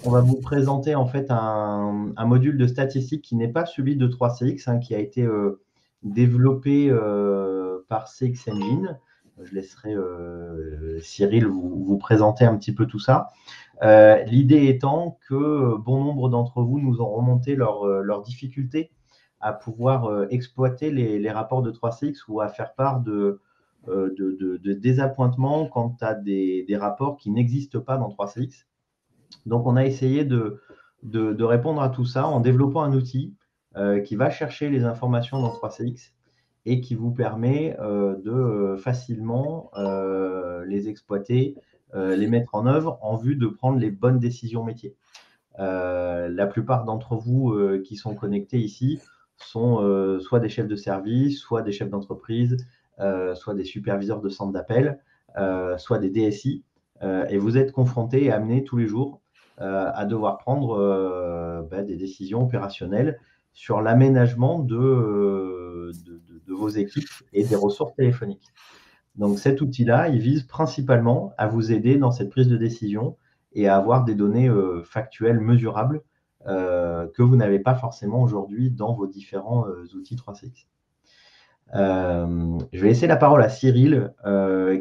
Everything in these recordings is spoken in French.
on va vous présenter en fait un module de statistique qui n'est pas celui de 3CX, qui a été développé par CX Engine. Je laisserai Cyril vous présenter un petit peu tout ça. L'idée étant que bon nombre d'entre vous nous ont remonté leurs difficultés à pouvoir exploiter les rapports de 3CX ou à faire part de désappointement quant à des rapports qui n'existent pas dans 3CX. Donc, on a essayé de répondre à tout ça en développant un outil qui va chercher les informations dans 3CX et qui vous permet de facilement les exploiter, les mettre en œuvre en vue de prendre les bonnes décisions métiers. La plupart d'entre vous qui sont connectés ici sont soit des chefs de service, soit des chefs d'entreprise, soit des superviseurs de centres d'appel, soit des DSI. Et vous êtes confrontés et amenés tous les jours à devoir prendre des décisions opérationnelles sur l'aménagement de vos équipes et des ressources téléphoniques. Donc cet outil-là, il vise principalement à vous aider dans cette prise de décision et à avoir des données factuelles mesurables que vous n'avez pas forcément aujourd'hui dans vos différents outils 3CX. Je vais laisser la parole à Cyril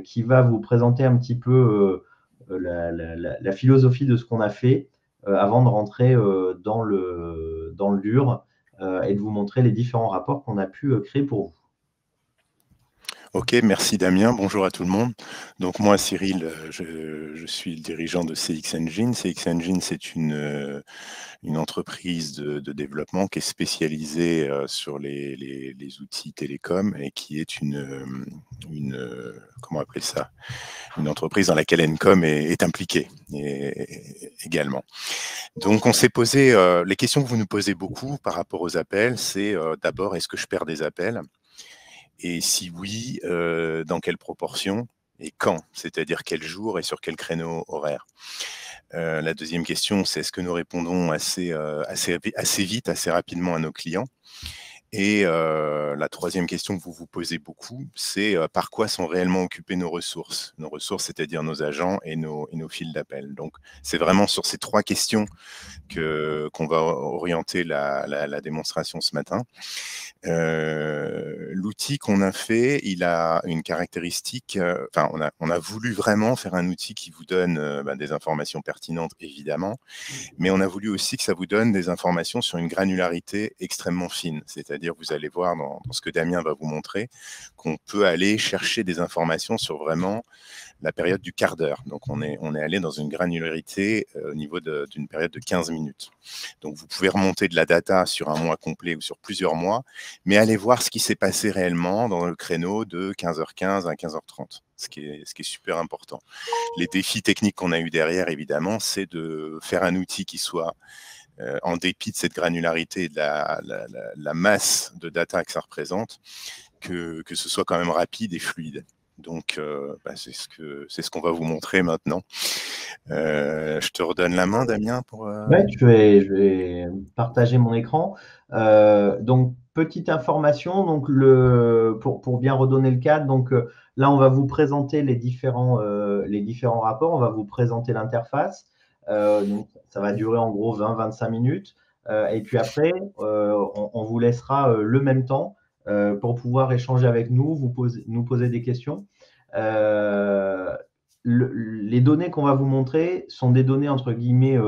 qui va vous présenter un petit peu la philosophie de ce qu'on a fait avant de rentrer dans le dur et de vous montrer les différents rapports qu'on a pu créer pour vous. Ok, merci Damien, bonjour à tout le monde. Donc moi Cyril, je suis le dirigeant de CX Engine. CX Engine, c'est une entreprise de développement qui est spécialisée sur les outils télécoms et qui est comment appeler ça, une entreprise dans laquelle Encom est impliquée également. Donc on s'est posé, les questions que vous nous posez beaucoup par rapport aux appels, c'est d'abord, est-ce que je perds des appels ? Et si oui, dans quelle proportion et quand? C'est-à-dire quel jour et sur quel créneau horaire? La deuxième question, c'est est-ce que nous répondons assez vite, assez rapidement à nos clients? Et la troisième question que vous vous posez beaucoup, c'est par quoi sont réellement occupées nos ressources? Nos ressources, c'est-à-dire nos agents et nos fils d'appel. Donc, c'est vraiment sur ces trois questions qu'on va orienter la démonstration ce matin. L'outil qu'on a fait, il a une caractéristique, on a voulu vraiment faire un outil qui vous donne des informations pertinentes, évidemment, mais on a voulu aussi que ça vous donne des informations sur une granularité extrêmement fine. C'est-à-dire, vous allez voir dans ce que Damien va vous montrer, qu'on peut aller chercher des informations sur vraiment la période du quart d'heure. Donc, on est allé dans une granularité au niveau d'une période de 15 minutes. Donc, vous pouvez remonter de la data sur un mois complet ou sur plusieurs mois, mais allez voir ce qui s'est passé réellement dans le créneau de 15h15 à 15h30, ce qui est super important. Les défis techniques qu'on a eu derrière, évidemment, c'est de faire un outil qui soit, en dépit de cette granularité et de la masse de data que ça représente, que ce soit quand même rapide et fluide. Donc, c'est ce qu'on va vous montrer maintenant. Je te redonne la main, Damien. Ouais, je vais partager mon écran. Donc, petite information, donc pour bien redonner le cadre, donc là, on va vous présenter les différents rapports, on va vous présenter l'interface. Donc, ça va durer en gros 20-25 minutes. Et puis après, on vous laissera le même temps pour pouvoir échanger avec nous, nous poser des questions. Les données qu'on va vous montrer sont des données entre guillemets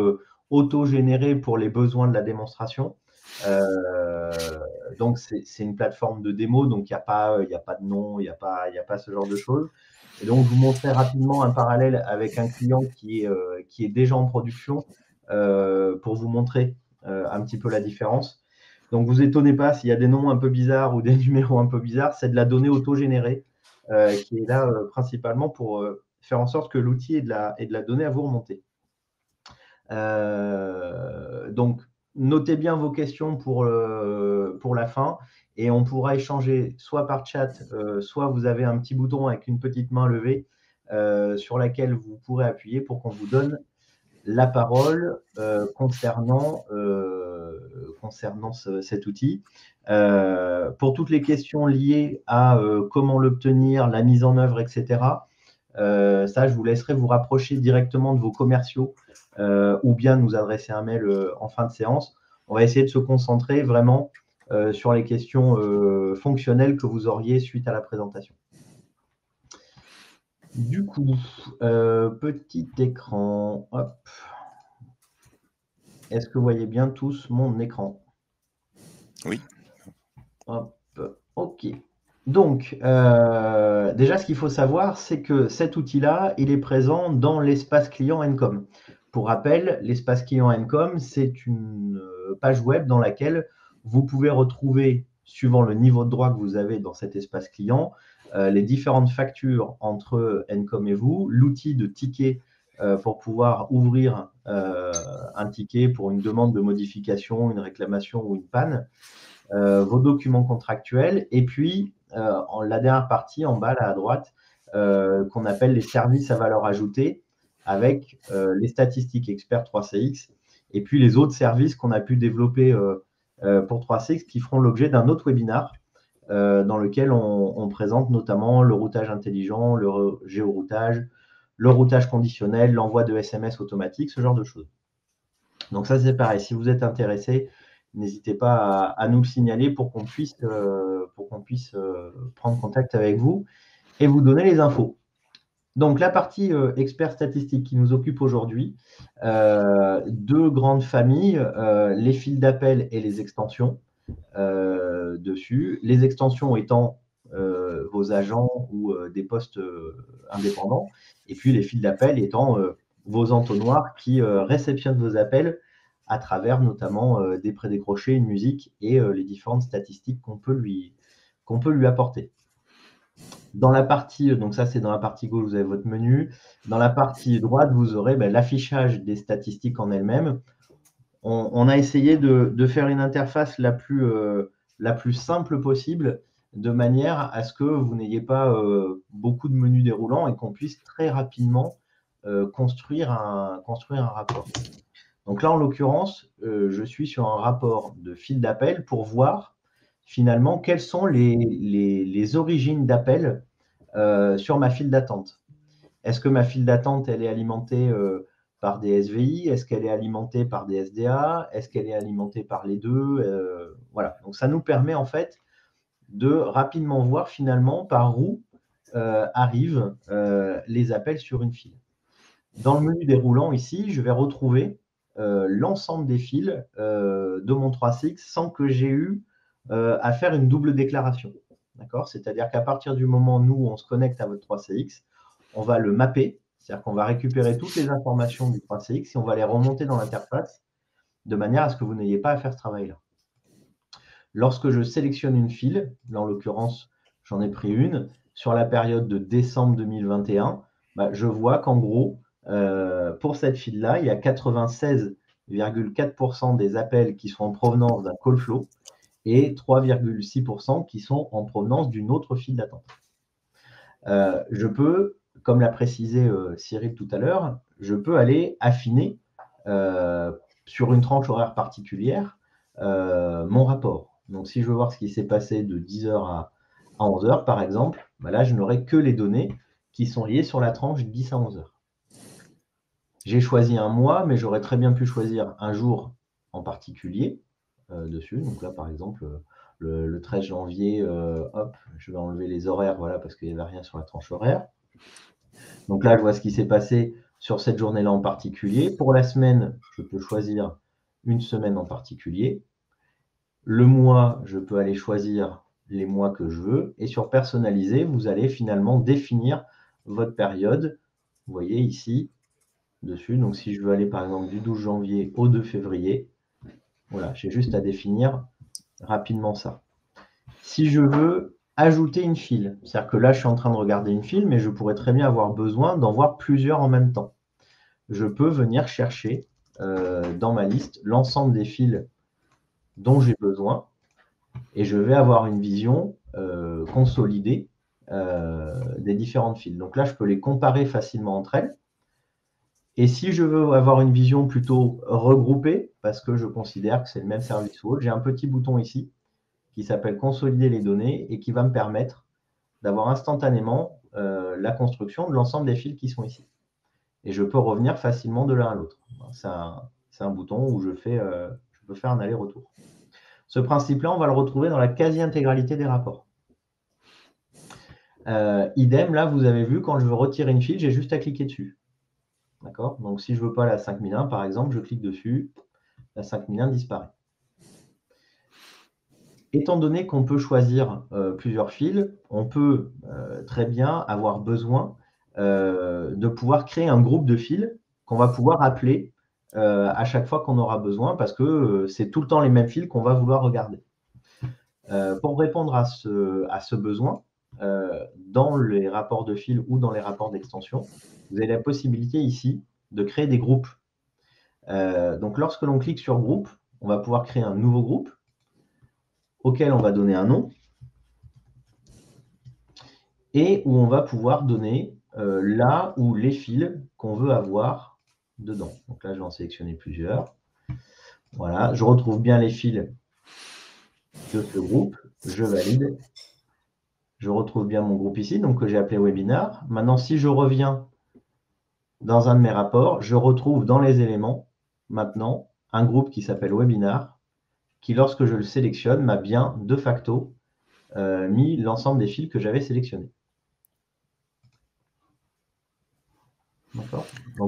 auto-générées pour les besoins de la démonstration. Donc, c'est une plateforme de démo, donc il n'y a pas de nom, il n'y a pas ce genre de choses. Et donc, je vous montrerai rapidement un parallèle avec un client qui est déjà en production pour vous montrer un petit peu la différence. Donc, vous étonnez pas s'il y a des noms un peu bizarres ou des numéros un peu bizarres, c'est de la donnée auto-générée qui est là principalement pour faire en sorte que l'outil ait de la donnée à vous remonter. Donc, notez bien vos questions pour la fin et on pourra échanger soit par chat, soit vous avez un petit bouton avec une petite main levée sur laquelle vous pourrez appuyer pour qu'on vous donne la parole concernant cet outil. Pour toutes les questions liées à comment l'obtenir, la mise en œuvre, etc., Ça, je vous laisserai vous rapprocher directement de vos commerciaux ou bien nous adresser un mail en fin de séance. On va essayer de se concentrer vraiment sur les questions fonctionnelles que vous auriez suite à la présentation. Du coup, petit écran, hop. Est-ce que vous voyez bien tous mon écran? Oui. Hop, OK. Donc, déjà, ce qu'il faut savoir, c'est que cet outil-là, il est présent dans l'espace client Encom. Pour rappel, l'espace client Encom, c'est une page web dans laquelle vous pouvez retrouver, suivant le niveau de droit que vous avez dans cet espace client, les différentes factures entre Encom et vous, l'outil de ticket pour pouvoir ouvrir un ticket pour une demande de modification, une réclamation ou une panne, vos documents contractuels, et puis en la dernière partie, en bas, là à droite, qu'on appelle les services à valeur ajoutée, avec les statistiques experts 3CX, et puis les autres services qu'on a pu développer pour 3CX qui feront l'objet d'un autre webinaire dans lequel on présente notamment le routage intelligent, le géoroutage, le routage conditionnel, l'envoi de SMS automatique, ce genre de choses. Donc ça, c'est pareil. Si vous êtes intéressé, n'hésitez pas à nous le signaler pour qu'on puisse prendre contact avec vous et vous donner les infos. Donc la partie expert statistique qui nous occupe aujourd'hui, deux grandes familles, les fils d'appel et les extensions dessus. Les extensions étant vos agents ou des postes indépendants, et puis les fils d'appel étant vos entonnoirs qui réceptionnent vos appels à travers notamment des prédécrochés, une musique et les différentes statistiques qu'on peut lui apporter. Dans la partie, donc ça c'est dans la partie gauche, vous avez votre menu. Dans la partie droite, vous aurez l'affichage des statistiques en elles-mêmes. On a essayé de faire une interface la plus simple possible, de manière à ce que vous n'ayez pas beaucoup de menus déroulants et qu'on puisse très rapidement construire un rapport. Donc là, en l'occurrence, je suis sur un rapport de fil d'appel pour voir finalement quelles sont les origines d'appel sur ma file d'attente. Est-ce que ma file d'attente, elle est alimentée par des SVI? Est-ce qu'elle est alimentée par des SDA? Est-ce qu'elle est alimentée par les deux? Voilà. Donc ça nous permet en fait de rapidement voir finalement par où arrivent les appels sur une file. Dans le menu déroulant ici, je vais retrouver l'ensemble des fils de mon 3CX sans que j'ai eu à faire une double déclaration. D'accord? C'est-à-dire qu'à partir du moment où nous, on se connecte à votre 3CX, on va le mapper, c'est-à-dire qu'on va récupérer toutes les informations du 3CX et on va les remonter dans l'interface de manière à ce que vous n'ayez pas à faire ce travail-là. Lorsque je sélectionne une file, là en l'occurrence, j'en ai pris une, sur la période de décembre 2021, je vois qu'en gros, pour cette file-là, il y a 96,4% des appels qui sont en provenance d'un call flow et 3,6% qui sont en provenance d'une autre file d'attente. Je peux, comme l'a précisé Cyril tout à l'heure, je peux aller affiner sur une tranche horaire particulière mon rapport. Donc, si je veux voir ce qui s'est passé de 10h à 11h, par exemple, là, je n'aurai que les données qui sont liées sur la tranche 10 à 11h. J'ai choisi un mois, mais j'aurais très bien pu choisir un jour en particulier dessus. Donc là, par exemple, le 13 janvier, hop, je vais enlever les horaires, voilà, parce qu'il n'y avait rien sur la tranche horaire. Donc là, je vois ce qui s'est passé sur cette journée-là en particulier. Pour la semaine, je peux choisir une semaine en particulier. Le mois, je peux aller choisir les mois que je veux. Et sur personnaliser, vous allez finalement définir votre période. Vous voyez ici, dessus. Donc, si je veux aller, par exemple, du 12 janvier au 2 février, voilà, j'ai juste à définir rapidement ça. Si je veux ajouter une file, c'est-à-dire que là, je suis en train de regarder une file, mais je pourrais très bien avoir besoin d'en voir plusieurs en même temps. Je peux venir chercher dans ma liste l'ensemble des fils dont j'ai besoin et je vais avoir une vision consolidée des différentes files. Donc là, je peux les comparer facilement entre elles. Et si je veux avoir une vision plutôt regroupée, parce que je considère que c'est le même service ou autre, j'ai un petit bouton ici qui s'appelle consolider les données et qui va me permettre d'avoir instantanément la construction de l'ensemble des fils qui sont ici. Et je peux revenir facilement de l'un à l'autre. C'est un bouton où je peux faire un aller-retour. Ce principe-là, on va le retrouver dans la quasi-intégralité des rapports. Idem, là, vous avez vu, quand je veux retirer une file, j'ai juste à cliquer dessus. D'accord? Donc, si je ne veux pas la 5001, par exemple, je clique dessus, la 5001 disparaît. Étant donné qu'on peut choisir plusieurs fils, on peut très bien avoir besoin de pouvoir créer un groupe de fils qu'on va pouvoir appeler à chaque fois qu'on aura besoin, parce que c'est tout le temps les mêmes fils qu'on va vouloir regarder. Pour répondre à ce besoin, dans les rapports de fils ou dans les rapports d'extension, vous avez la possibilité ici de créer des groupes. Donc, lorsque l'on clique sur groupe, on va pouvoir créer un nouveau groupe auquel on va donner un nom et où on va pouvoir donner là où les fils qu'on veut avoir dedans. Donc là, je vais en sélectionner plusieurs. Voilà, je retrouve bien les fils de ce groupe, je valide. Je retrouve bien mon groupe ici, donc que j'ai appelé webinar. Maintenant, si je reviens dans un de mes rapports, je retrouve dans les éléments, maintenant, un groupe qui s'appelle webinar, qui, lorsque je le sélectionne, m'a bien, de facto, mis l'ensemble des fils que j'avais sélectionnés.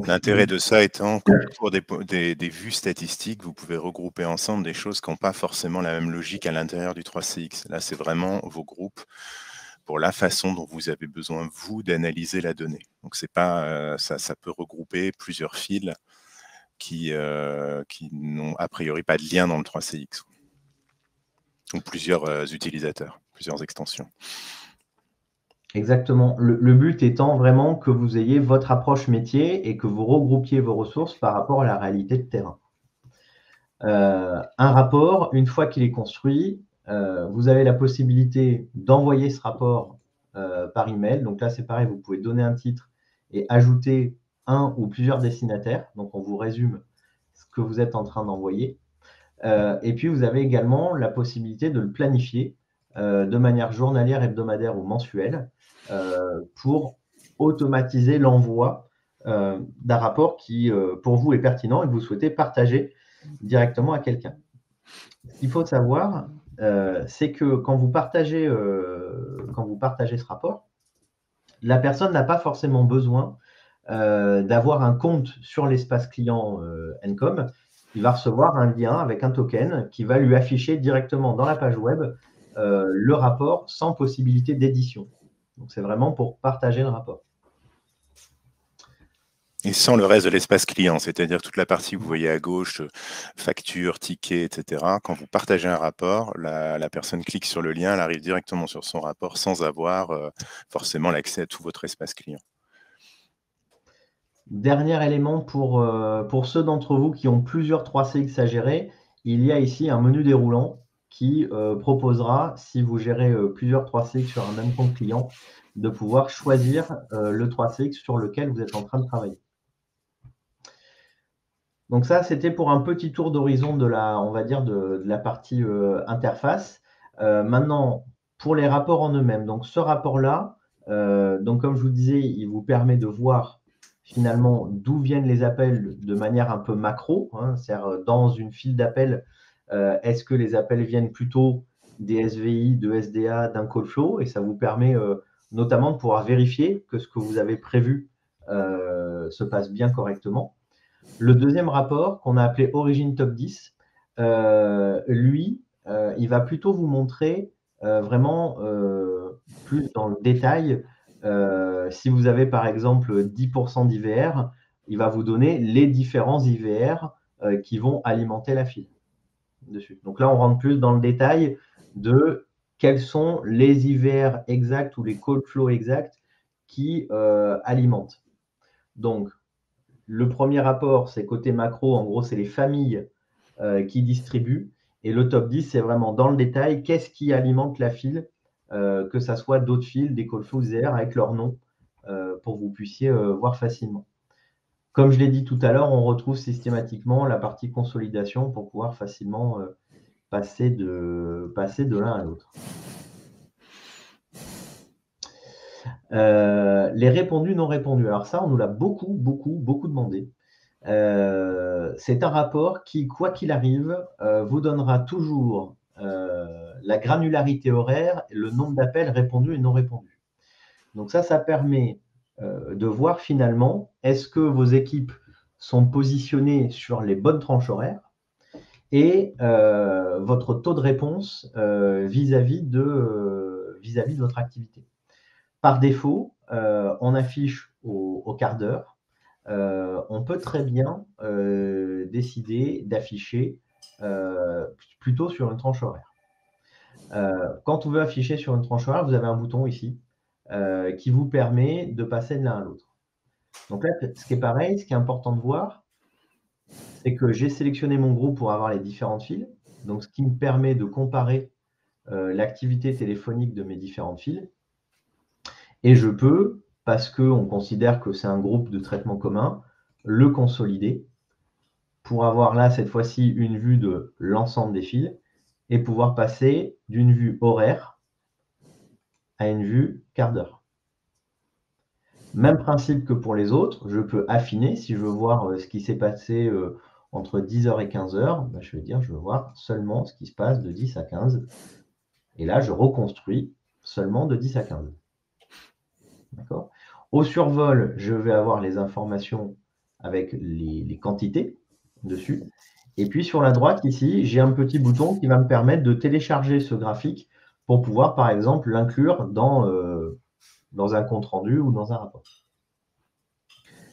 L'intérêt de ça étant que pour des vues statistiques, vous pouvez regrouper ensemble des choses qui n'ont pas forcément la même logique à l'intérieur du 3CX. Là, c'est vraiment vos groupes pour la façon dont vous avez besoin, vous, d'analyser la donnée. Donc, c'est pas, ça peut regrouper plusieurs fils qui n'ont a priori pas de lien dans le 3CX. Donc, plusieurs utilisateurs, plusieurs extensions. Exactement. Le but étant vraiment que vous ayez votre approche métier et que vous regroupiez vos ressources par rapport à la réalité de terrain. Un rapport, une fois qu'il est construit, vous avez la possibilité d'envoyer ce rapport par email. Donc là, c'est pareil, vous pouvez donner un titre et ajouter un ou plusieurs destinataires. Donc, on vous résume ce que vous êtes en train d'envoyer. Et puis, vous avez également la possibilité de le planifier de manière journalière, hebdomadaire ou mensuelle pour automatiser l'envoi d'un rapport qui, pour vous, est pertinent et que vous souhaitez partager directement à quelqu'un. Ce qu'il faut savoir, c'est que quand vous partagez ce rapport, la personne n'a pas forcément besoin d'avoir un compte sur l'espace client Encom. Il va recevoir un lien avec un token qui va lui afficher directement dans la page web le rapport sans possibilité d'édition. Donc, c'est vraiment pour partager le rapport. Et sans le reste de l'espace client, c'est-à-dire toute la partie que vous voyez à gauche, facture, ticket, etc. Quand vous partagez un rapport, la personne clique sur le lien, elle arrive directement sur son rapport sans avoir forcément l'accès à tout votre espace client. Dernier élément pour ceux d'entre vous qui ont plusieurs 3CX à gérer, il y a ici un menu déroulant qui proposera, si vous gérez plusieurs 3CX sur un même compte client, de pouvoir choisir le 3CX sur lequel vous êtes en train de travailler. Donc ça, c'était pour un petit tour d'horizon de on va dire, de la partie interface. Maintenant, pour les rapports en eux-mêmes, donc ce rapport-là, donc comme je vous disais, il vous permet de voir finalement d'où viennent les appels de manière un peu macro, hein, c'est-à-dire dans une file d'appels, est-ce que les appels viennent plutôt des SVI, de SDA, d'un call flow, et ça vous permet notamment de pouvoir vérifier que ce que vous avez prévu se passe bien correctement. Le deuxième rapport, qu'on a appelé Origine Top 10, lui, il va plutôt vous montrer vraiment plus dans le détail. Si vous avez par exemple 10% d'IVR, il va vous donner les différents IVR qui vont alimenter la file dessus. Donc là, on rentre plus dans le détail de quels sont les IVR exacts ou les call flows exacts qui alimentent. Donc, le premier rapport, c'est côté macro, en gros, c'est les familles qui distribuent. Et le top 10, c'est vraiment dans le détail, qu'est-ce qui alimente la file, que ça soit d'autres files, des call flows IVR avec leur nom, pour que vous puissiez voir facilement. Comme je l'ai dit tout à l'heure, on retrouve systématiquement la partie consolidation pour pouvoir facilement passer de l'un à l'autre. Les répondus, non répondus. Alors ça, on nous l'a beaucoup demandé. C'est un rapport qui, quoi qu'il arrive, vous donnera toujours la granularité horaire, le nombre d'appels répondus et non répondus. Donc ça permet de voir finalement, est-ce que vos équipes sont positionnées sur les bonnes tranches horaires et votre taux de réponse vis-à-vis de votre activité. Par défaut, on affiche au quart d'heure. On peut très bien décider d'afficher plutôt sur une tranche horaire. Quand on veut afficher sur une tranche horaire, vous avez un bouton ici qui vous permet de passer de l'un à l'autre. Donc là, ce qui est pareil, ce qui est important de voir, c'est que j'ai sélectionné mon groupe pour avoir les différentes files. Donc, ce qui me permet de comparer l'activité téléphonique de mes différentes files. Et je peux, parce qu'on considère que c'est un groupe de traitement commun, le consolider pour avoir là, cette fois-ci, une vue de l'ensemble des fils et pouvoir passer d'une vue horaire à une vue quart d'heure. Même principe que pour les autres, je peux affiner. Si je veux voir ce qui s'est passé entre 10h et 15h, ben, je vais dire, je veux voir seulement ce qui se passe de 10 à 15. Et là, je reconstruis seulement de 10 à 15. D'accord ? Au survol, je vais avoir les informations avec les quantités dessus. Et puis sur la droite, ici, j'ai un petit bouton qui va me permettre de télécharger ce graphique pour pouvoir, par exemple, l'inclure dans un compte-rendu ou dans un rapport.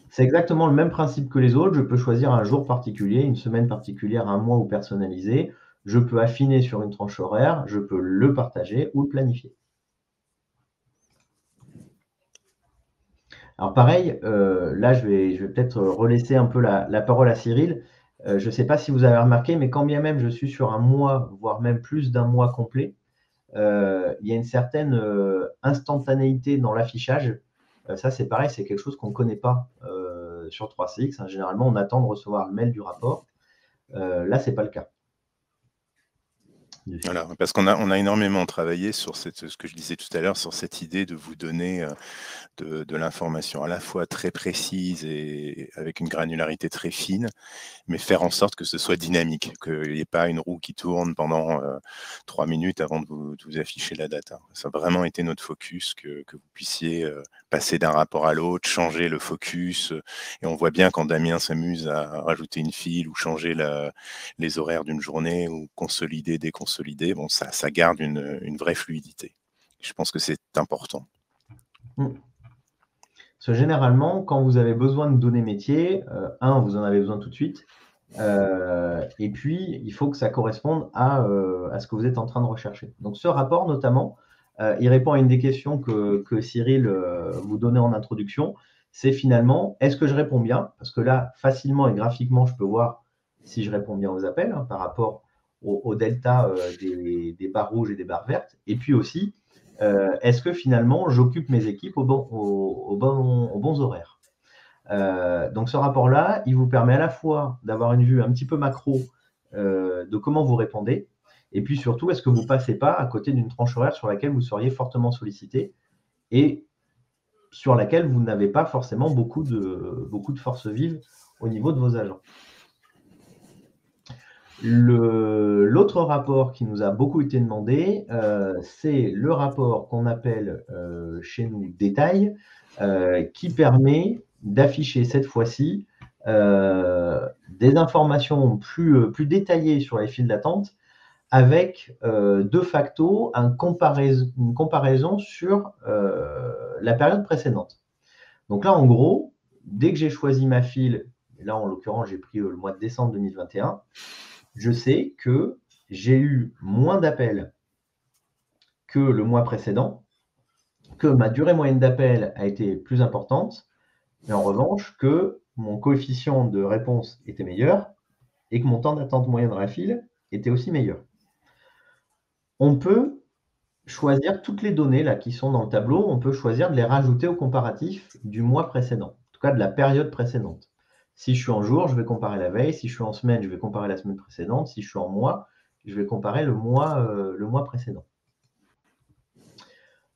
C'est exactement le même principe que les autres. Je peux choisir un jour particulier, une semaine particulière, un mois ou personnalisé. Je peux affiner sur une tranche horaire, je peux le partager ou le planifier. Alors pareil, là je vais peut-être relaisser un peu la parole à Cyril. Je ne sais pas si vous avez remarqué, mais quand bien même je suis sur un mois, voire même plus d'un mois complet, il y a une certaine instantanéité dans l'affichage. Ça c'est pareil, c'est quelque chose qu'on ne connaît pas sur 3CX. Généralement, on attend de recevoir le mail du rapport. Là, ce n'est pas le cas. Voilà, parce qu'on a énormément travaillé sur ce que je disais tout à l'heure, sur cette idée de vous donner de l'information à la fois très précise et avec une granularité très fine, mais faire en sorte que ce soit dynamique, qu'il n'y ait pas une roue qui tourne pendant 3 minutes avant de vous afficher la data. Ça a vraiment été notre focus, que vous puissiez passer d'un rapport à l'autre, changer le focus. Et on voit bien quand Damien s'amuse à rajouter une file ou changer les horaires d'une journée ou consolider, déconsolider, bon, ça garde une vraie fluidité. Je pense que c'est important. Parce que généralement, quand vous avez besoin de données métiers, vous en avez besoin tout de suite. Et puis, il faut que ça corresponde à ce que vous êtes en train de rechercher. Donc, ce rapport, notamment, il répond à une des questions que Cyril vous donnait en introduction. C'est finalement, est-ce que je réponds bien? Parce que là, facilement et graphiquement, je peux voir si je réponds bien aux appels par rapport au delta des barres rouges et des barres vertes. Et puis aussi, est-ce que finalement, j'occupe mes équipes aux bons horaires? Donc ce rapport-là, il vous permet à la fois d'avoir une vue un petit peu macro de comment vous répondez, et puis surtout, est-ce que vous ne passez pas à côté d'une tranche horaire sur laquelle vous seriez fortement sollicité et sur laquelle vous n'avez pas forcément beaucoup de force vive au niveau de vos agents. L'autre rapport qui nous a beaucoup été demandé, c'est le rapport qu'on appelle chez nous détail, qui permet d'afficher cette fois-ci des informations plus détaillées sur les files d'attente avec de facto une comparaison sur la période précédente. Donc là, en gros, dès que j'ai choisi ma file, là en l'occurrence, j'ai pris le mois de décembre 2021, je sais que j'ai eu moins d'appels que le mois précédent, que ma durée moyenne d'appel a été plus importante, mais en revanche que mon coefficient de réponse était meilleur et que mon temps d'attente moyen dans la file était aussi meilleur. On peut choisir toutes les données là, qui sont dans le tableau, on peut choisir de les rajouter au comparatif du mois précédent, en tout cas de la période précédente. Si je suis en jour, je vais comparer la veille. Si je suis en semaine, je vais comparer la semaine précédente. Si je suis en mois, je vais comparer le mois précédent.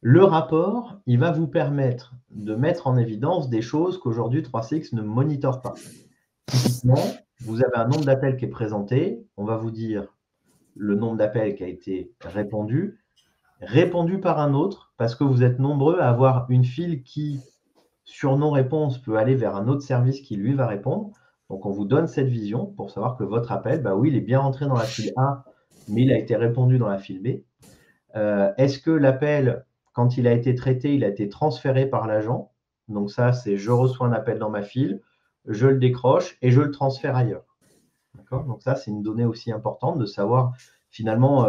Le rapport, il va vous permettre de mettre en évidence des choses qu'aujourd'hui 3CX ne monitore pas. Typiquement, vous avez un nombre d'appels qui est présenté, on va vous dire le nombre d'appels qui a été répondu par un autre, parce que vous êtes nombreux à avoir une file qui, sur non-réponse, peut aller vers un autre service qui, lui, va répondre. Donc, on vous donne cette vision pour savoir que votre appel, bah oui, il est bien rentré dans la file A, mais il a été répondu dans la file B. Est-ce que l'appel, quand il a été traité, il a été transféré par l'agent? Donc ça, c'est je reçois un appel dans ma file, je le décroche et je le transfère ailleurs. D'accord? Donc ça, c'est une donnée aussi importante de savoir finalement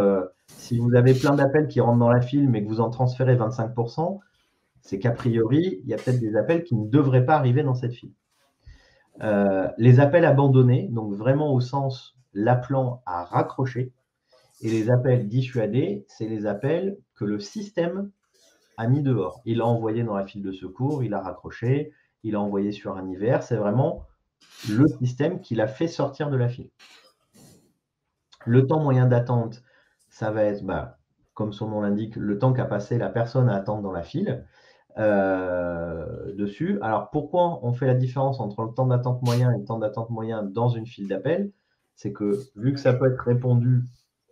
si vous avez plein d'appels qui rentrent dans la file mais que vous en transférez 25%, c'est qu'a priori, il y a peut-être des appels qui ne devraient pas arriver dans cette file. Les appels abandonnés, donc vraiment au sens l'appelant à raccrocher, et les appels dissuadés, c'est les appels que le système a mis dehors. Il a envoyé dans la file de secours, il a raccroché, il a envoyé sur un hiver. C'est vraiment le système qui l'a fait sortir de la file. Le temps moyen d'attente, ça va être, comme son nom l'indique, le temps qu'a passé la personne à attendre dans la file dessus. Alors, pourquoi on fait la différence entre le temps d'attente moyen et le temps d'attente moyen dans une file d'appel? C'est que, vu que ça peut être répondu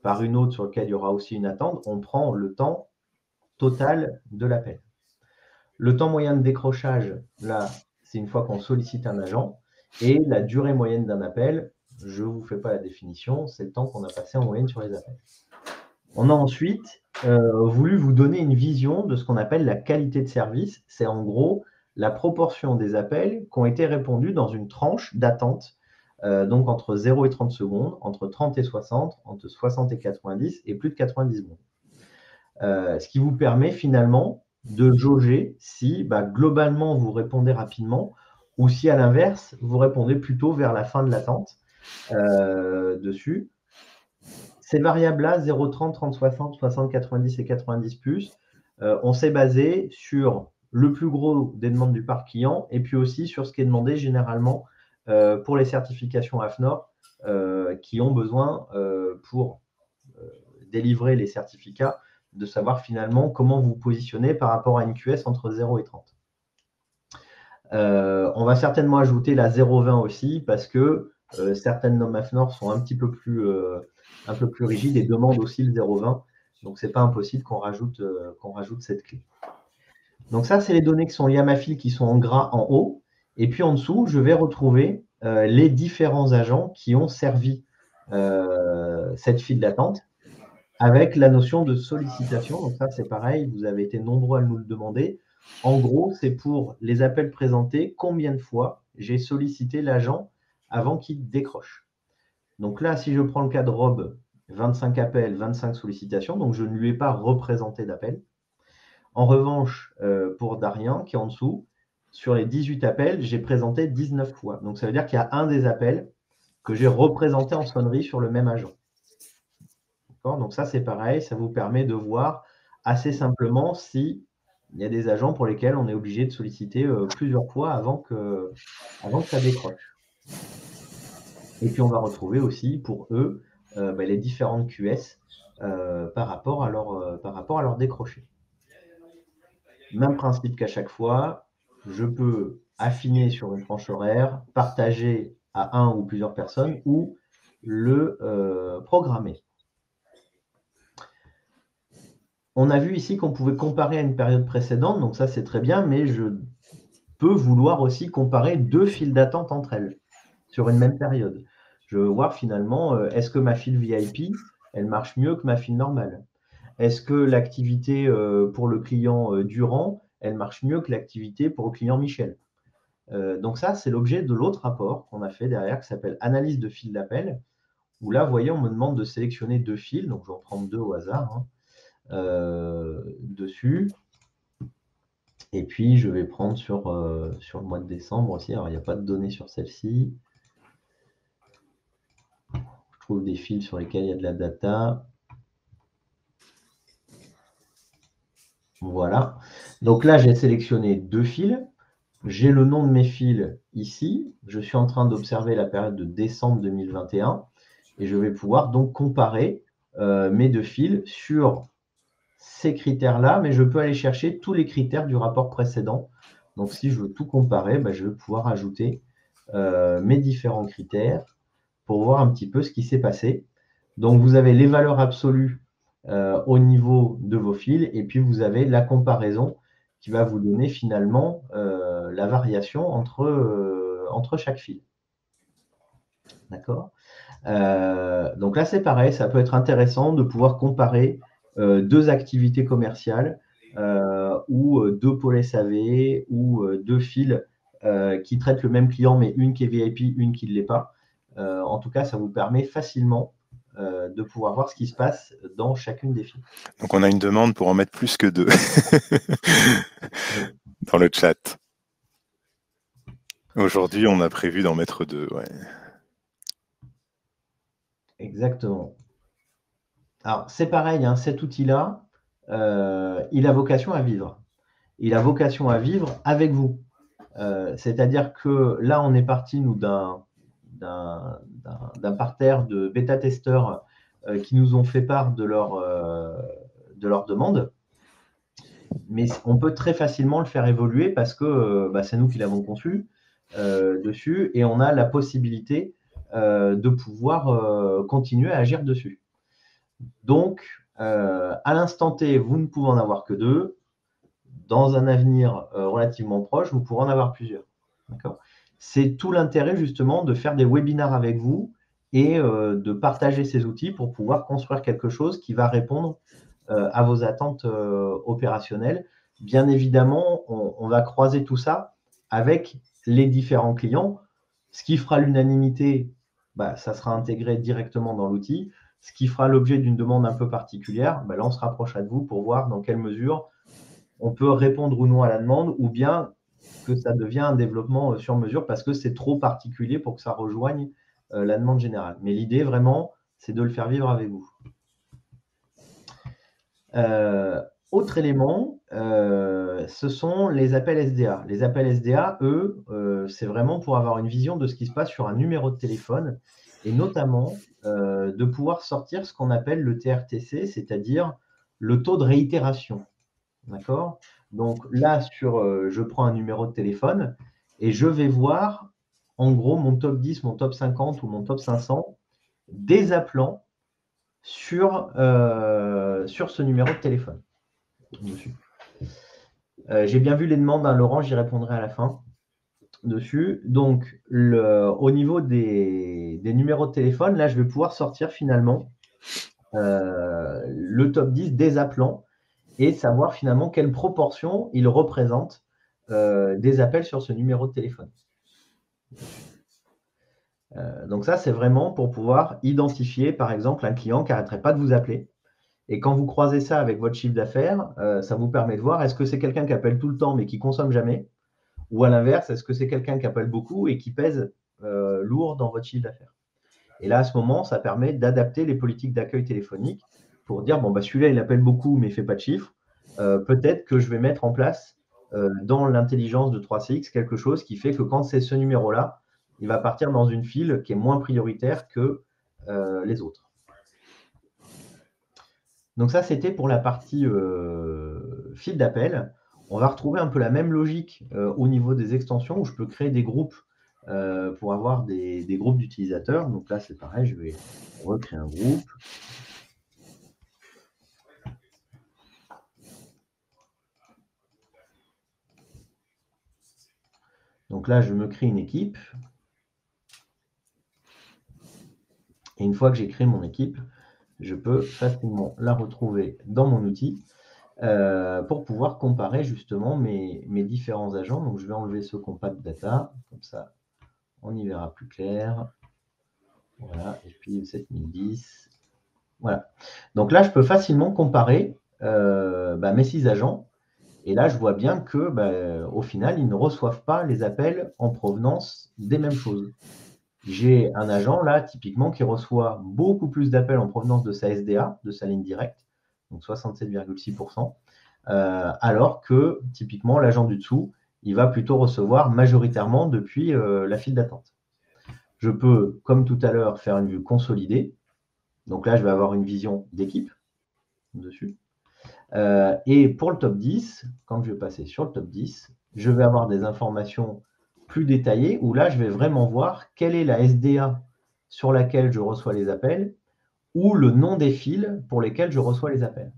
par une autre sur laquelle il y aura aussi une attente, on prend le temps total de l'appel. Le temps moyen de décrochage, là, c'est une fois qu'on sollicite un agent. Et la durée moyenne d'un appel, je ne vous fais pas la définition, c'est le temps qu'on a passé en moyenne sur les appels. On a ensuite voulu vous donner une vision de ce qu'on appelle la qualité de service. C'est en gros la proportion des appels qui ont été répondus dans une tranche d'attente, donc entre 0 et 30 secondes, entre 30 et 60, entre 60 et 90 et plus de 90 secondes. Ce qui vous permet finalement de jauger si globalement vous répondez rapidement ou si à l'inverse vous répondez plutôt vers la fin de l'attente dessus. Ces variables-là, 0, 30, 30, 60, 60, 90 et 90 plus, on s'est basé sur le plus gros des demandes du parc client et puis aussi sur ce qui est demandé généralement pour les certifications AFNOR qui ont besoin pour délivrer les certificats de savoir finalement comment vous positionnez par rapport à une QS entre 0 et 30. On va certainement ajouter la 0,20 aussi parce que certaines normes AFNOR sont un peu plus rigides et demandent aussi le 0,20. Donc, ce n'est pas impossible qu'on rajoute cette clé. Donc, ça, c'est les données qui sont liées à ma file qui sont en gras en haut. Et puis, en dessous, je vais retrouver les différents agents qui ont servi cette file d'attente avec la notion de sollicitation. Donc, ça, c'est pareil. Vous avez été nombreux à nous le demander. En gros, c'est pour les appels présentés, combien de fois j'ai sollicité l'agent avant qu'il décroche. Donc là, si je prends le cas de Rob, 25 appels, 25 sollicitations, donc je ne lui ai pas représenté d'appel. En revanche, pour Darien, qui est en dessous, sur les 18 appels, j'ai présenté 19 fois. Donc ça veut dire qu'il y a un des appels que j'ai représenté en sonnerie sur le même agent. Donc ça, c'est pareil, ça vous permet de voir assez simplement si il y a des agents pour lesquels on est obligé de solliciter plusieurs fois avant que ça décroche. Et puis, on va retrouver aussi pour eux les différentes QS par rapport à leur décroché. Même principe qu'à chaque fois, je peux affiner sur une tranche horaire, partager à un ou plusieurs personnes ou le programmer. On a vu ici qu'on pouvait comparer à une période précédente, donc ça c'est très bien, mais je peux vouloir aussi comparer deux files d'attente entre elles sur une même période. Je veux voir finalement, est-ce que ma file VIP, elle marche mieux que ma file normale? Est-ce que l'activité pour le client Durand, elle marche mieux que l'activité pour le client Michel? Donc ça, c'est l'objet de l'autre rapport qu'on a fait derrière qui s'appelle analyse de file d'appel, où là, vous voyez, on me demande de sélectionner deux files, donc je vais en prendre deux au hasard dessus. Et puis, je vais prendre sur le mois de décembre aussi. Alors, il n'y a pas de données sur celle-ci. Je trouve des fils sur lesquels il y a de la data. Voilà. Donc là, j'ai sélectionné deux fils. J'ai le nom de mes fils ici. Je suis en train d'observer la période de décembre 2021. Et je vais pouvoir donc comparer mes deux fils sur ces critères-là, mais je peux aller chercher tous les critères du rapport précédent. Donc, si je veux tout comparer, je vais pouvoir ajouter mes différents critères pour voir un petit peu ce qui s'est passé. Donc, vous avez les valeurs absolues au niveau de vos fils, et puis vous avez la comparaison qui va vous donner finalement la variation entre chaque fil. D'accord? Donc là, c'est pareil, ça peut être intéressant de pouvoir comparer deux activités commerciales ou deux pôles SAV ou deux fils qui traitent le même client, mais une qui est VIP, une qui ne l'est pas. En tout cas, ça vous permet facilement de pouvoir voir ce qui se passe dans chacune des fils. Donc, on a une demande pour en mettre plus que 2 Oui. dans le chat. Aujourd'hui, on a prévu d'en mettre 2. Ouais. Exactement. Alors, c'est pareil, hein, cet outil-là, il a vocation à vivre. Il a vocation à vivre avec vous. C'est-à-dire que là, on est parti, nous, d'un parterre de bêta-testeurs qui nous ont fait part de leur demande. Mais on peut très facilement le faire évoluer parce que c'est nous qui l'avons conçu dessus et on a la possibilité de pouvoir continuer à agir dessus. Donc, à l'instant T, vous ne pouvez en avoir que 2. Dans un avenir relativement proche, vous pourrez en avoir plusieurs. D'accord ? C'est tout l'intérêt justement de faire des webinars avec vous et de partager ces outils pour pouvoir construire quelque chose qui va répondre à vos attentes opérationnelles. Bien évidemment, on va croiser tout ça avec les différents clients. Ce qui fera l'unanimité, ça sera intégré directement dans l'outil. Ce qui fera l'objet d'une demande un peu particulière, là, on se rapprochera de vous pour voir dans quelle mesure on peut répondre ou non à la demande, ou bien que ça devient un développement sur mesure parce que c'est trop particulier pour que ça rejoigne la demande générale. Mais l'idée, vraiment, c'est de le faire vivre avec vous. Autre élément, ce sont les appels SDA. Les appels SDA, eux, c'est vraiment pour avoir une vision de ce qui se passe sur un numéro de téléphone et notamment de pouvoir sortir ce qu'on appelle le TRTC, c'est-à-dire le taux de réitération. D'accord? Donc là, je prends un numéro de téléphone et je vais voir en gros mon top 10, mon top 50 ou mon top 500 des appelants sur ce numéro de téléphone. Dessus. J'ai bien vu les demandes, hein, Laurent, j'y répondrai à la fin dessus. Donc, au niveau des numéros de téléphone, là, je vais pouvoir sortir finalement le top 10 des appelants et savoir finalement quelle proportion il représente des appels sur ce numéro de téléphone. Donc ça, c'est vraiment pour pouvoir identifier, par exemple, un client qui n'arrêterait pas de vous appeler. Et quand vous croisez ça avec votre chiffre d'affaires, ça vous permet de voir est-ce que c'est quelqu'un qui appelle tout le temps mais qui ne consomme jamais, ou à l'inverse, est-ce que c'est quelqu'un qui appelle beaucoup et qui pèse lourd dans votre chiffre d'affaires. Et là, à ce moment, ça permet d'adapter les politiques d'accueil téléphonique pour dire, celui-là, il appelle beaucoup mais il ne fait pas de chiffre. Peut-être que je vais mettre en place dans l'intelligence de 3CX quelque chose qui fait que quand c'est ce numéro-là, il va partir dans une file qui est moins prioritaire que les autres. Donc ça, c'était pour la partie fil d'appel. On va retrouver un peu la même logique au niveau des extensions où je peux créer des groupes pour avoir des groupes d'utilisateurs. Donc là, c'est pareil, je vais recréer un groupe. Donc là, je me crée une équipe. Et une fois que j'ai créé mon équipe, je peux facilement la retrouver dans mon outil pour pouvoir comparer justement mes différents agents. Donc, je vais enlever ce compact data, comme ça, on y verra plus clair. Voilà, et puis 7010. Voilà. Donc là, je peux facilement comparer mes 6 agents. Et là, je vois bien que, au final, ils ne reçoivent pas les appels en provenance des mêmes choses. J'ai un agent là, typiquement, qui reçoit beaucoup plus d'appels en provenance de sa SDA, de sa ligne directe, donc 67,6%, alors que, typiquement, l'agent du dessous, il va plutôt recevoir majoritairement depuis la file d'attente. Je peux, comme tout à l'heure, faire une vue consolidée. Donc là, je vais avoir une vision d'équipe dessus. Et pour le top 10, quand je vais passer sur le top 10, je vais avoir des informations plus détaillées où là, je vais vraiment voir quelle est la SDA sur laquelle je reçois les appels ou le nom des fils pour lesquels je reçois les appels.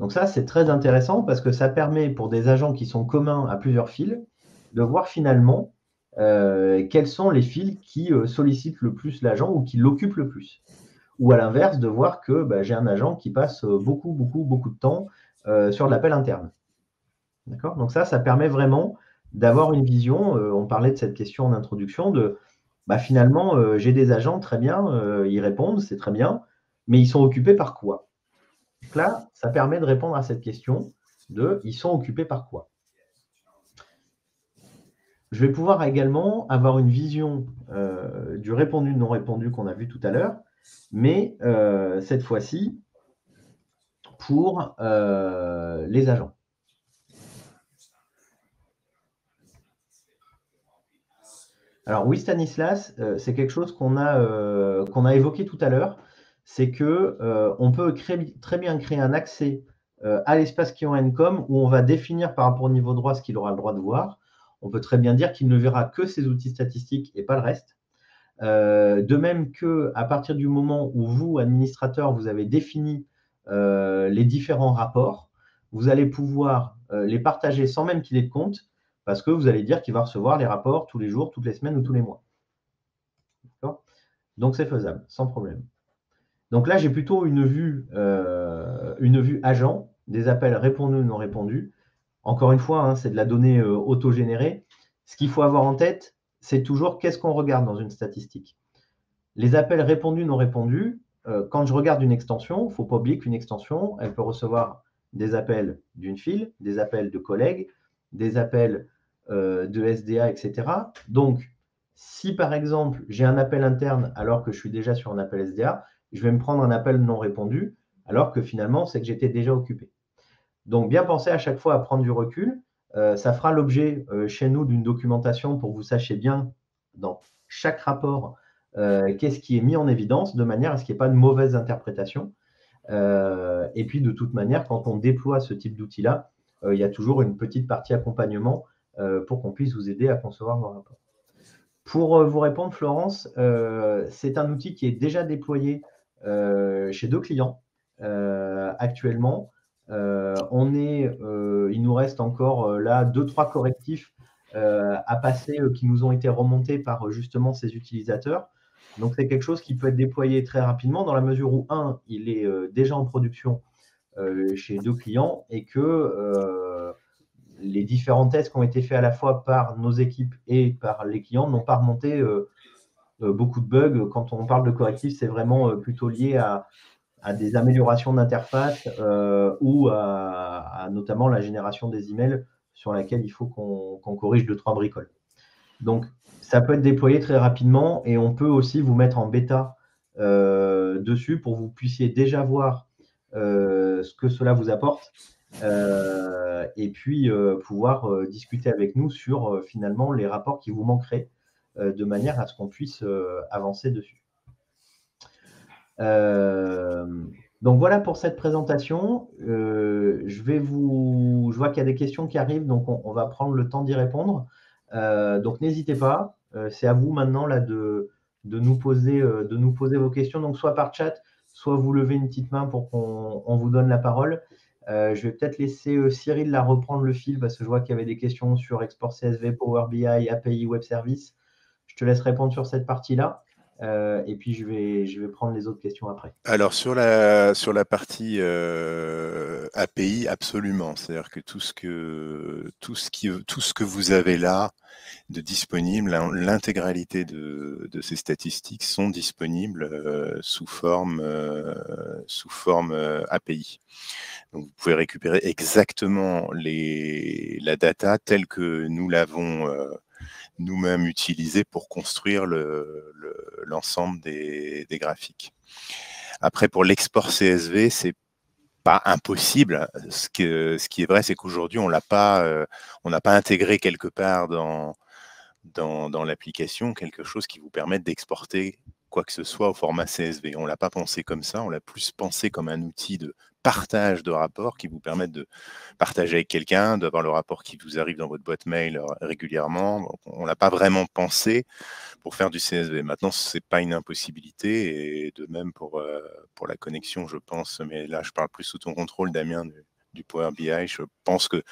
Donc ça, c'est très intéressant parce que ça permet pour des agents qui sont communs à plusieurs fils de voir finalement quels sont les fils qui sollicitent le plus l'agent ou qui l'occupent le plus. Ou à l'inverse, de voir que j'ai un agent qui passe beaucoup de temps sur de l'appel interne. D'accord ? Donc ça permet vraiment d'avoir une vision. On parlait de cette question en introduction de finalement, j'ai des agents, très bien, ils répondent, c'est très bien, mais ils sont occupés par quoi? Donc là, ça permet de répondre à cette question de ils sont occupés par quoi? Je vais pouvoir également avoir une vision du répondu, non répondu qu'on a vu tout à l'heure, mais cette fois-ci pour les agents. Alors oui, Stanislas, c'est quelque chose qu'on a évoqué tout à l'heure. C'est que on peut très bien créer un accès à l'espace client Encom où on va définir par rapport au niveau droit ce qu'il aura le droit de voir. On peut très bien dire qu'il ne verra que ces outils statistiques et pas le reste. De même qu'à partir du moment où vous, administrateur, vous avez défini les différents rapports, vous allez pouvoir les partager sans même qu'il ait de compte, parce que vous allez dire qu'il va recevoir les rapports tous les jours, toutes les semaines ou tous les mois. Donc c'est faisable, sans problème. Donc là, j'ai plutôt une vue agent, des appels répondus ou non répondus. Encore une fois, c'est de la donnée auto-générée. Ce qu'il faut avoir en tête, c'est toujours qu'est-ce qu'on regarde dans une statistique. Les appels répondus, non répondus, quand je regarde une extension, il ne faut pas oublier qu'une extension, elle peut recevoir des appels d'une file, des appels de collègues, des appels de SDA, etc. Donc, si par exemple, j'ai un appel interne alors que je suis déjà sur un appel SDA, je vais me prendre un appel non répondu alors que finalement, c'est que j'étais déjà occupé. Donc, bien penser à chaque fois à prendre du recul. Ça fera l'objet chez nous d'une documentation pour que vous sachiez bien dans chaque rapport qu'est-ce qui est mis en évidence de manière à ce qu'il n'y ait pas de mauvaise interprétation. Et puis, de toute manière, quand on déploie ce type d'outil-là, il y a toujours une petite partie accompagnement pour qu'on puisse vous aider à concevoir vos rapports. Pour vous répondre, Florence, c'est un outil qui est déjà déployé chez 2 clients actuellement. Il nous reste encore là 2-3 correctifs à passer qui nous ont été remontés par justement ces utilisateurs. Donc, c'est quelque chose qui peut être déployé très rapidement dans la mesure où, il est déjà en production chez 2 clients et que les différents tests qui ont été faits à la fois par nos équipes et par les clients n'ont pas remonté beaucoup de bugs. Quand on parle de correctifs, c'est vraiment plutôt lié à des améliorations d'interface ou à notamment la génération des emails sur laquelle il faut qu'on corrige 2-3 bricoles. Donc, ça peut être déployé très rapidement et on peut aussi vous mettre en bêta dessus pour que vous puissiez déjà voir ce que cela vous apporte et puis pouvoir discuter avec nous sur finalement les rapports qui vous manqueraient de manière à ce qu'on puisse avancer dessus. Donc voilà pour cette présentation. Je vois qu'il y a des questions qui arrivent, donc on va prendre le temps d'y répondre. Donc n'hésitez pas, c'est à vous maintenant là, de nous poser vos questions, donc soit par chat, soit vous levez une petite main pour qu'on vous donne la parole. Je vais peut-être laisser Cyril là reprendre le fil parce que je vois qu'il y avait des questions sur export CSV, Power BI, API, Web Service. Je te laisse répondre sur cette partie-là. Et puis, je vais prendre les autres questions après. Alors, sur la partie API, absolument. C'est-à-dire que tout ce que vous avez là de disponible, l'intégralité de ces statistiques sont disponibles sous forme API. Donc, vous pouvez récupérer exactement la data telle que nous l'avons nous-mêmes utilisée pour construire l'ensemble des graphiques. Après, pour l'export CSV, c'est pas impossible. Ce qui est vrai, c'est qu'aujourd'hui, on n'a pas intégré quelque part dans l'application quelque chose qui vous permette d'exporter quoi que ce soit au format CSV. On l'a pas pensé comme ça, on l'a plus pensé comme un outil de partage de rapports qui vous permettent de partager avec quelqu'un, d'avoir le rapport qui vous arrive dans votre boîte mail régulièrement. Donc, on ne l'a pas vraiment pensé pour faire du CSV. Maintenant, ce n'est pas une impossibilité, et de même pour la connexion, je pense, mais là, je parle plus sous ton contrôle, Damien, du Power BI. Je pense que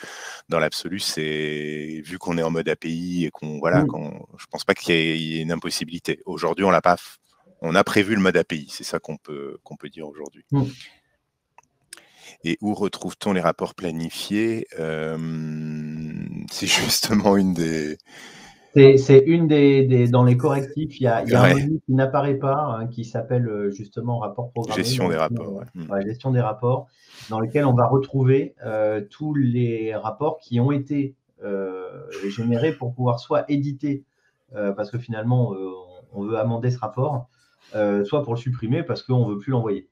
dans l'absolu, c'est vu qu'on est en mode API et je pense pas qu'il y ait une impossibilité. Aujourd'hui, on l'a pas. On a prévu le mode API, c'est ça qu'on peut dire aujourd'hui. Et où retrouve-t-on les rapports planifiés? C'est justement une des. C'est une des dans les correctifs, il y a un menu qui n'apparaît pas, hein, qui s'appelle justement rapport programmé. Gestion des rapports. Gestion des rapports, dans lequel on va retrouver tous les rapports qui ont été générés pour pouvoir soit éditer, parce que finalement on veut amender ce rapport, soit pour le supprimer parce qu'on ne veut plus l'envoyer.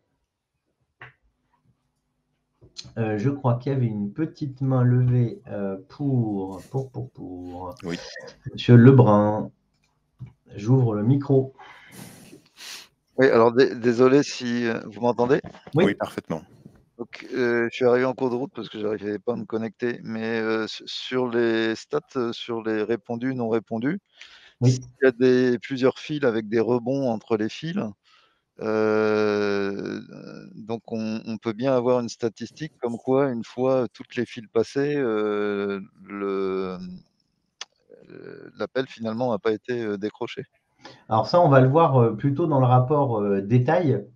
Je crois qu'il y avait une petite main levée pour Oui. Monsieur Lebrun. J'ouvre le micro. Oui, alors désolé si vous m'entendez. Oui, parfaitement. Donc, je suis arrivé en cours de route parce que je n'arrivais pas à me connecter, mais sur les stats, sur les répondus, non répondus, oui. S'il y a plusieurs fils avec des rebonds entre les fils, donc on peut bien avoir une statistique comme quoi, une fois toutes les fils passés, l'appel finalement n'a pas été décroché. Alors ça, on va le voir plutôt dans le rapport détail,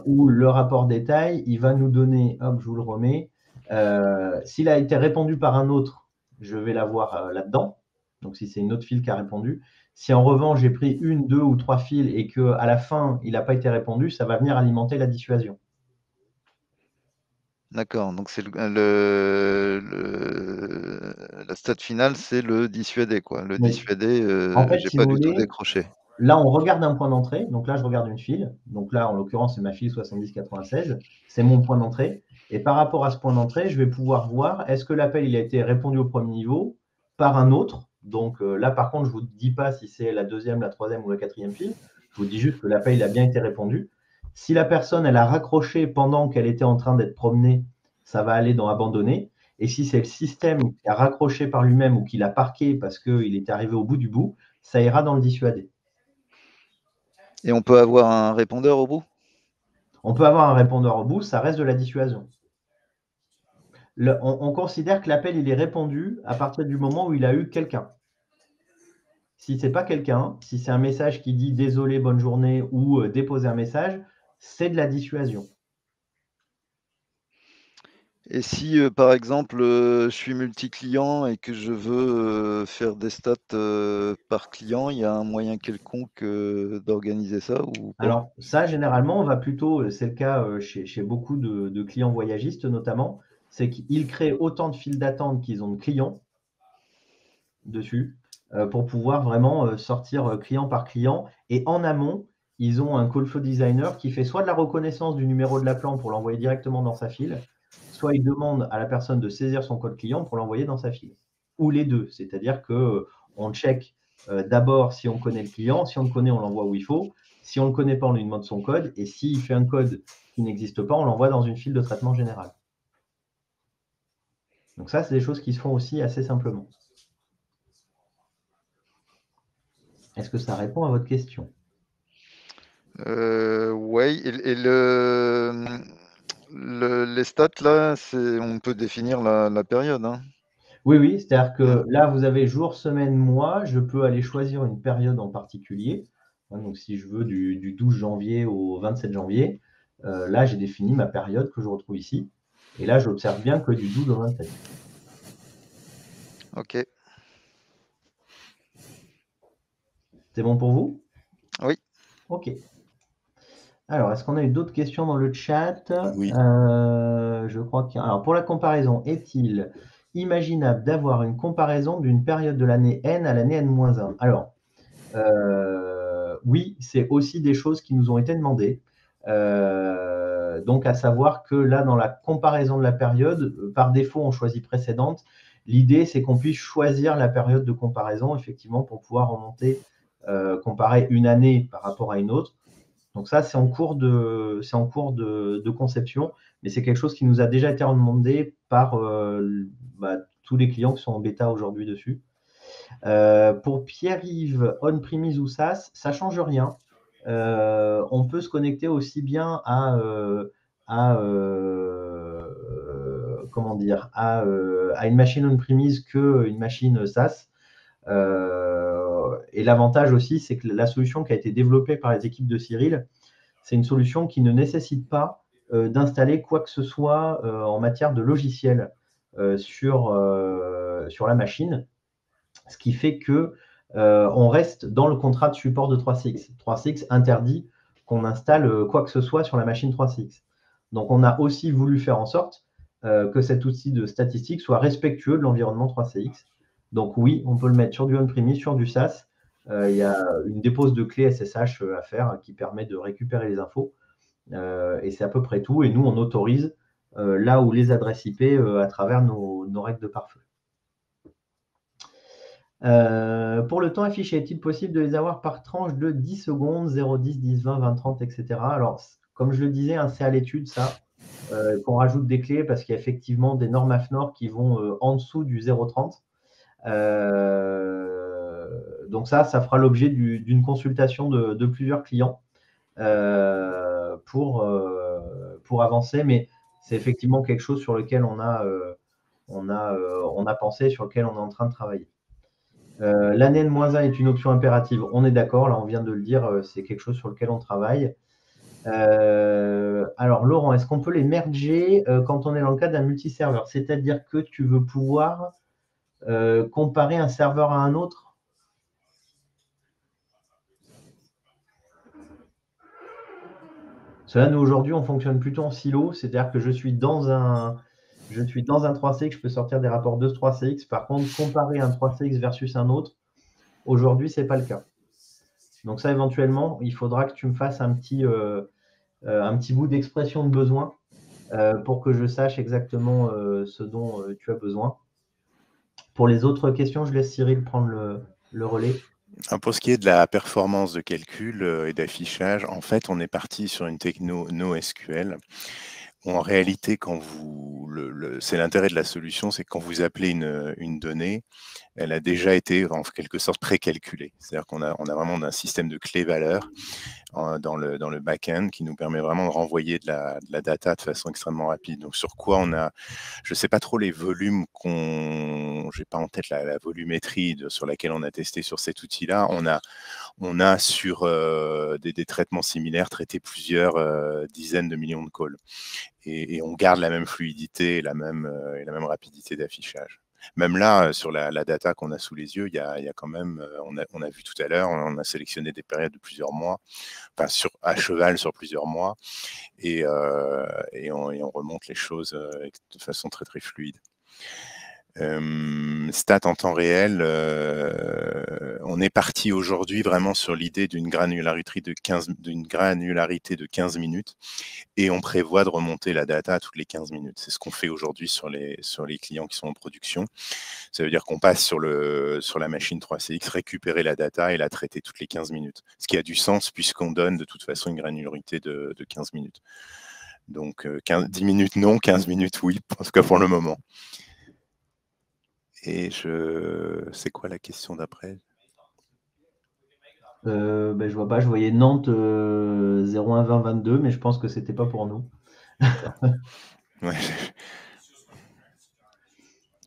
où le rapport détail, il va nous donner, hop, je vous le remets, s'il a été répondu par un autre, je vais l'avoir là-dedans, donc si c'est une autre file qui a répondu. Si en revanche, j'ai pris une, deux ou trois files et qu'à la fin, il n'a pas été répondu, ça va venir alimenter la dissuasion. D'accord, donc c'est la stat finale, c'est le dissuadé, quoi. Le dissuadé, en fait, j'ai si pas vous du tout voulez, décroché. là, on regarde un point d'entrée. Donc là, je regarde une file. Donc là, en l'occurrence, c'est ma file 7096. C'est mon point d'entrée. Et par rapport à ce point d'entrée, je vais pouvoir voir est-ce que l'appel il a été répondu au premier niveau par un autre. Donc là, par contre, je ne vous dis pas si c'est la deuxième, la troisième ou la quatrième file. Je vous dis juste que l'appel il a bien été répondu. Si la personne elle a raccroché pendant qu'elle était en train d'être promenée, ça va aller dans abandonner. Et si c'est le système qui a raccroché par lui-même ou qui l'a parqué parce qu'il était arrivé au bout du bout, ça ira dans le dissuadé. Et on peut avoir un répondeur au bout? On peut avoir un répondeur au bout, ça reste de la dissuasion. On considère que l'appel il est répondu à partir du moment où il a eu quelqu'un. Si ce n'est pas quelqu'un, si c'est un message qui dit désolé, bonne journée ou déposer un message, c'est de la dissuasion. Et si, par exemple, je suis multi-client et que je veux faire des stats par client, il y a un moyen quelconque d'organiser ça ou pas? Alors ça, généralement, on va plutôt, c'est le cas chez beaucoup de clients voyagistes notamment, c'est qu'ils créent autant de files d'attente qu'ils ont de clients dessus pour pouvoir vraiment sortir client par client. Et en amont, ils ont un call flow designer qui fait soit de la reconnaissance du numéro de l'appelant pour l'envoyer directement dans sa file, soit il demande à la personne de saisir son code client pour l'envoyer dans sa file. Ou les deux, c'est-à-dire qu'on check d'abord si on connaît le client, si on le connaît, on l'envoie où il faut, si on ne le connaît pas, on lui demande son code, et s'il fait un code qui n'existe pas, on l'envoie dans une file de traitement général. Donc ça, c'est des choses qui se font aussi assez simplement. Est-ce que ça répond à votre question? Oui, et les stats, là, on peut définir la période, hein. Oui, c'est-à-dire que là, vous avez jour, semaine, mois. Je peux aller choisir une période en particulier. Donc, si je veux du 12 janvier au 27 janvier, là, j'ai défini ma période que je retrouve ici. Et là, j'observe bien que du 12 au 27. Ok. C'est bon pour vous? Oui. Ok. Alors, est-ce qu'on a eu d'autres questions dans le chat? Oui. Je crois qu'il y a... Alors, pour la comparaison, est-il imaginable d'avoir une comparaison d'une période de l'année N à l'année N-1? Alors, oui, c'est aussi des choses qui nous ont été demandées. Donc, à savoir que là, dans la comparaison de la période, par défaut, on choisit précédente. L'idée, c'est qu'on puisse choisir la période de comparaison, effectivement, pour pouvoir remonter, comparer une année par rapport à une autre. Donc ça, c'est en cours de conception, mais c'est quelque chose qui nous a déjà été demandé par tous les clients qui sont en bêta aujourd'hui dessus. Pour Pierre-Yves, on-premise ou SaaS, ça ne change rien. On peut se connecter aussi bien à une machine on-premise qu'une machine SaaS. Et l'avantage aussi, c'est que la solution qui a été développée par les équipes de Cyril, c'est une solution qui ne nécessite pas d'installer quoi que ce soit en matière de logiciel sur la machine, ce qui fait que on reste dans le contrat de support de 3CX. 3CX interdit qu'on installe quoi que ce soit sur la machine 3CX. Donc, on a aussi voulu faire en sorte que cet outil de statistique soit respectueux de l'environnement 3CX. Donc, oui, on peut le mettre sur du on-premise, sur du SaaS. Il y a une dépose de clés SSH à faire qui permet de récupérer les infos. Et c'est à peu près tout. Et nous, on autorise là où les adresses IP à travers nos règles de pare-feu. Pour le temps affiché, est-il possible de les avoir par tranche de 10 secondes, 0, 10, 10, 20, 20, 30, etc. Alors, comme je le disais, c'est à l'étude, ça, qu'on rajoute des clés parce qu'il y a effectivement des normes AFNOR qui vont en dessous du 0,30. Donc ça fera l'objet d'une consultation de plusieurs clients pour avancer, mais c'est effectivement quelque chose sur lequel on a pensé, sur lequel on est en train de travailler. L'année -1 est une option impérative. On est d'accord, là on vient de le dire, c'est quelque chose sur lequel on travaille. Alors Laurent, est-ce qu'on peut les merger quand on est dans le cadre d'un multiserveur? C'est-à-dire que tu veux pouvoir comparer un serveur à un autre? Cela, nous aujourd'hui, on fonctionne plutôt en silo, c'est-à-dire que je suis dans un 3CX, je peux sortir des rapports de ce 3CX. Par contre, comparer un 3CX versus un autre, aujourd'hui, ce n'est pas le cas. Donc ça, éventuellement, il faudra que tu me fasses un petit bout d'expression de besoin pour que je sache exactement ce dont tu as besoin. Pour les autres questions, je laisse Cyril prendre le relais. Pour ce qui est de la performance de calcul et d'affichage, en fait, on est parti sur une techno NoSQL. En réalité, quand c'est l'intérêt de la solution, c'est que quand vous appelez une donnée, elle a déjà été en quelque sorte précalculée. C'est-à-dire qu'on a vraiment un système de clés-valeurs dans le back-end qui nous permet vraiment de renvoyer de la data de façon extrêmement rapide. Donc sur quoi on a, je ne sais pas trop les volumes j'ai pas en tête la volumétrie sur laquelle on a testé sur cet outil-là. On a sur des traitements similaires traité plusieurs dizaines de millions de calls. Et on garde la même fluidité et la même rapidité d'affichage. Même là, sur la data qu'on a sous les yeux, il y a quand même, on a vu tout à l'heure, on a sélectionné des périodes de plusieurs mois, enfin à cheval sur plusieurs mois, et on remonte les choses de façon très très fluide. Stats en temps réel, on est parti aujourd'hui vraiment sur l'idée d'une granularité de 15 minutes et on prévoit de remonter la data toutes les 15 minutes. C'est ce qu'on fait aujourd'hui sur les clients qui sont en production. Ça veut dire qu'on passe sur la machine 3CX, récupérer la data et la traiter toutes les 15 minutes. Ce qui a du sens puisqu'on donne de toute façon une granularité de 15 minutes. Donc 10 minutes non, 15 minutes oui, en tout cas pour le moment. Et c'est quoi la question d'après? Je vois pas, je voyais Nantes 01 20 22, mais je pense que c'était pas pour nous. Ouais.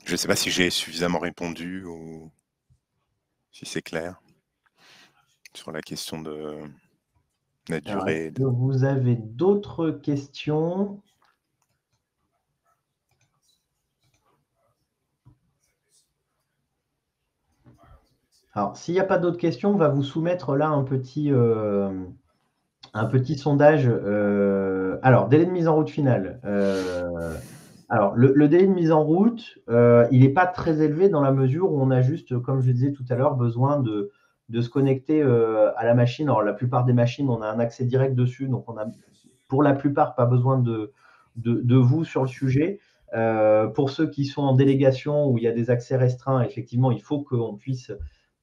Je ne sais pas si j'ai suffisamment répondu ou si c'est clair sur la question de la durée. Est-ce que vous avez d'autres questions? Alors, s'il n'y a pas d'autres questions, on va vous soumettre là un petit sondage. Alors, délai de mise en route finale. Alors, le délai de mise en route, il n'est pas très élevé dans la mesure où on a juste, comme je disais tout à l'heure, besoin de se connecter à la machine. Alors, la plupart des machines, on a un accès direct dessus, donc on a pour la plupart pas besoin de vous sur le sujet. Pour ceux qui sont en délégation où il y a des accès restreints, effectivement, il faut qu'on puisse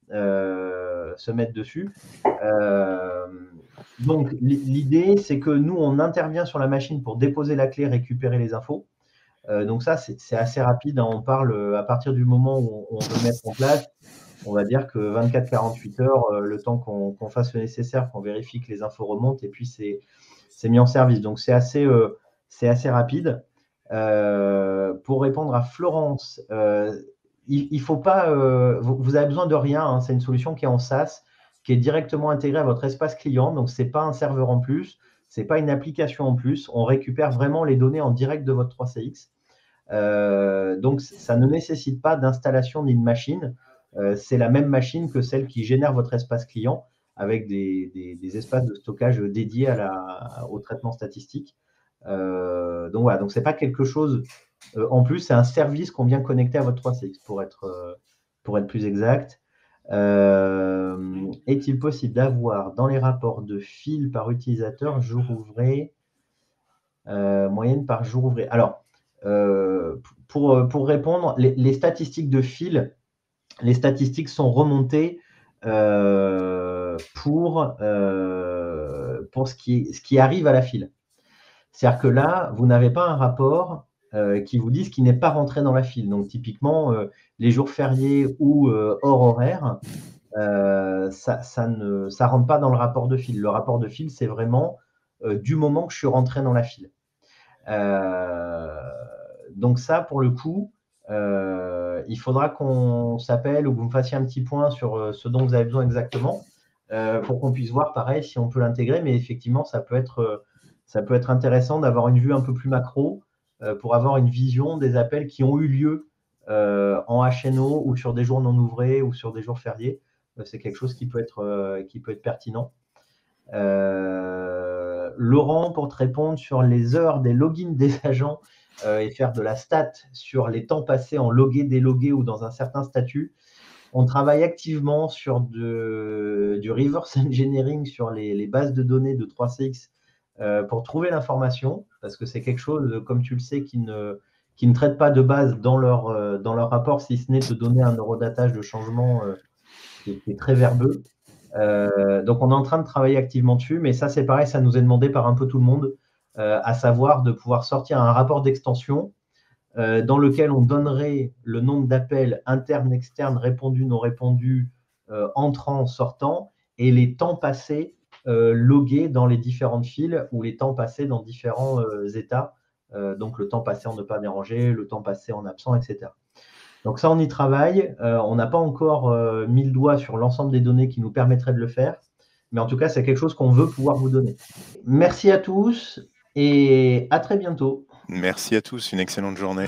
se mettre dessus. Donc, l'idée, c'est que nous, on intervient sur la machine pour déposer la clé, récupérer les infos. Donc ça, c'est assez rapide, hein. On parle à partir du moment où on veut mettre en place, on va dire que 24-48 heures, le temps qu'on fasse le nécessaire, qu'on vérifie que les infos remontent, et puis c'est mis en service. Donc c'est assez rapide. Pour répondre à Florence, il faut pas, vous avez besoin de rien, hein. C'est une solution qui est en SaaS, qui est directement intégrée à votre espace client. Donc c'est pas un serveur en plus, c'est pas une application en plus. On récupère vraiment les données en direct de votre 3CX. Donc ça ne nécessite pas d'installation ni de machine. C'est la même machine que celle qui génère votre espace client, avec des espaces de stockage dédiés au traitement statistique. Donc voilà, donc c'est pas quelque chose en plus, c'est un service qu'on vient connecter à votre 3CX pour être plus exact. Est-il possible d'avoir dans les rapports de fil par utilisateur jour ouvré, moyenne par jour ouvré? Alors, pour répondre, les statistiques de fil, les statistiques sont remontées pour ce qui arrive à la file. C'est-à-dire que là, vous n'avez pas un rapport qui vous dit ce qui n'est pas rentré dans la file. Donc, typiquement, les jours fériés ou hors horaire, ça ne rentre pas dans le rapport de file. Le rapport de file, c'est vraiment du moment que je suis rentré dans la file. Donc ça, pour le coup, il faudra qu'on s'appelle ou que vous me fassiez un petit point sur ce dont vous avez besoin exactement pour qu'on puisse voir, pareil, si on peut l'intégrer. Mais effectivement, ça peut être intéressant d'avoir une vue un peu plus macro pour avoir une vision des appels qui ont eu lieu en HNO ou sur des jours non ouvrés ou sur des jours fériés. C'est quelque chose qui peut être pertinent. Laurent, pour te répondre sur les heures des logins des agents et faire de la stat sur les temps passés en logué, délogué ou dans un certain statut, on travaille activement sur du reverse engineering sur les bases de données de 3CX pour trouver l'information, parce que c'est quelque chose, comme tu le sais, qui ne traite pas de base dans leur rapport, si ce n'est de donner un eurodatage de changement qui est très verbeux. Donc, on est en train de travailler activement dessus, mais ça, c'est pareil, ça nous est demandé par un peu tout le monde, à savoir de pouvoir sortir un rapport d'extension dans lequel on donnerait le nombre d'appels internes, externes, répondus, non répondus, entrants, sortants, et les temps passés logués dans les différentes files ou les temps passés dans différents états. Donc, le temps passé en ne pas déranger, le temps passé en absent, etc. Donc ça, on y travaille. On n'a pas encore mis le doigt sur l'ensemble des données qui nous permettraient de le faire. Mais en tout cas, c'est quelque chose qu'on veut pouvoir vous donner. Merci à tous et à très bientôt. Merci à tous, une excellente journée.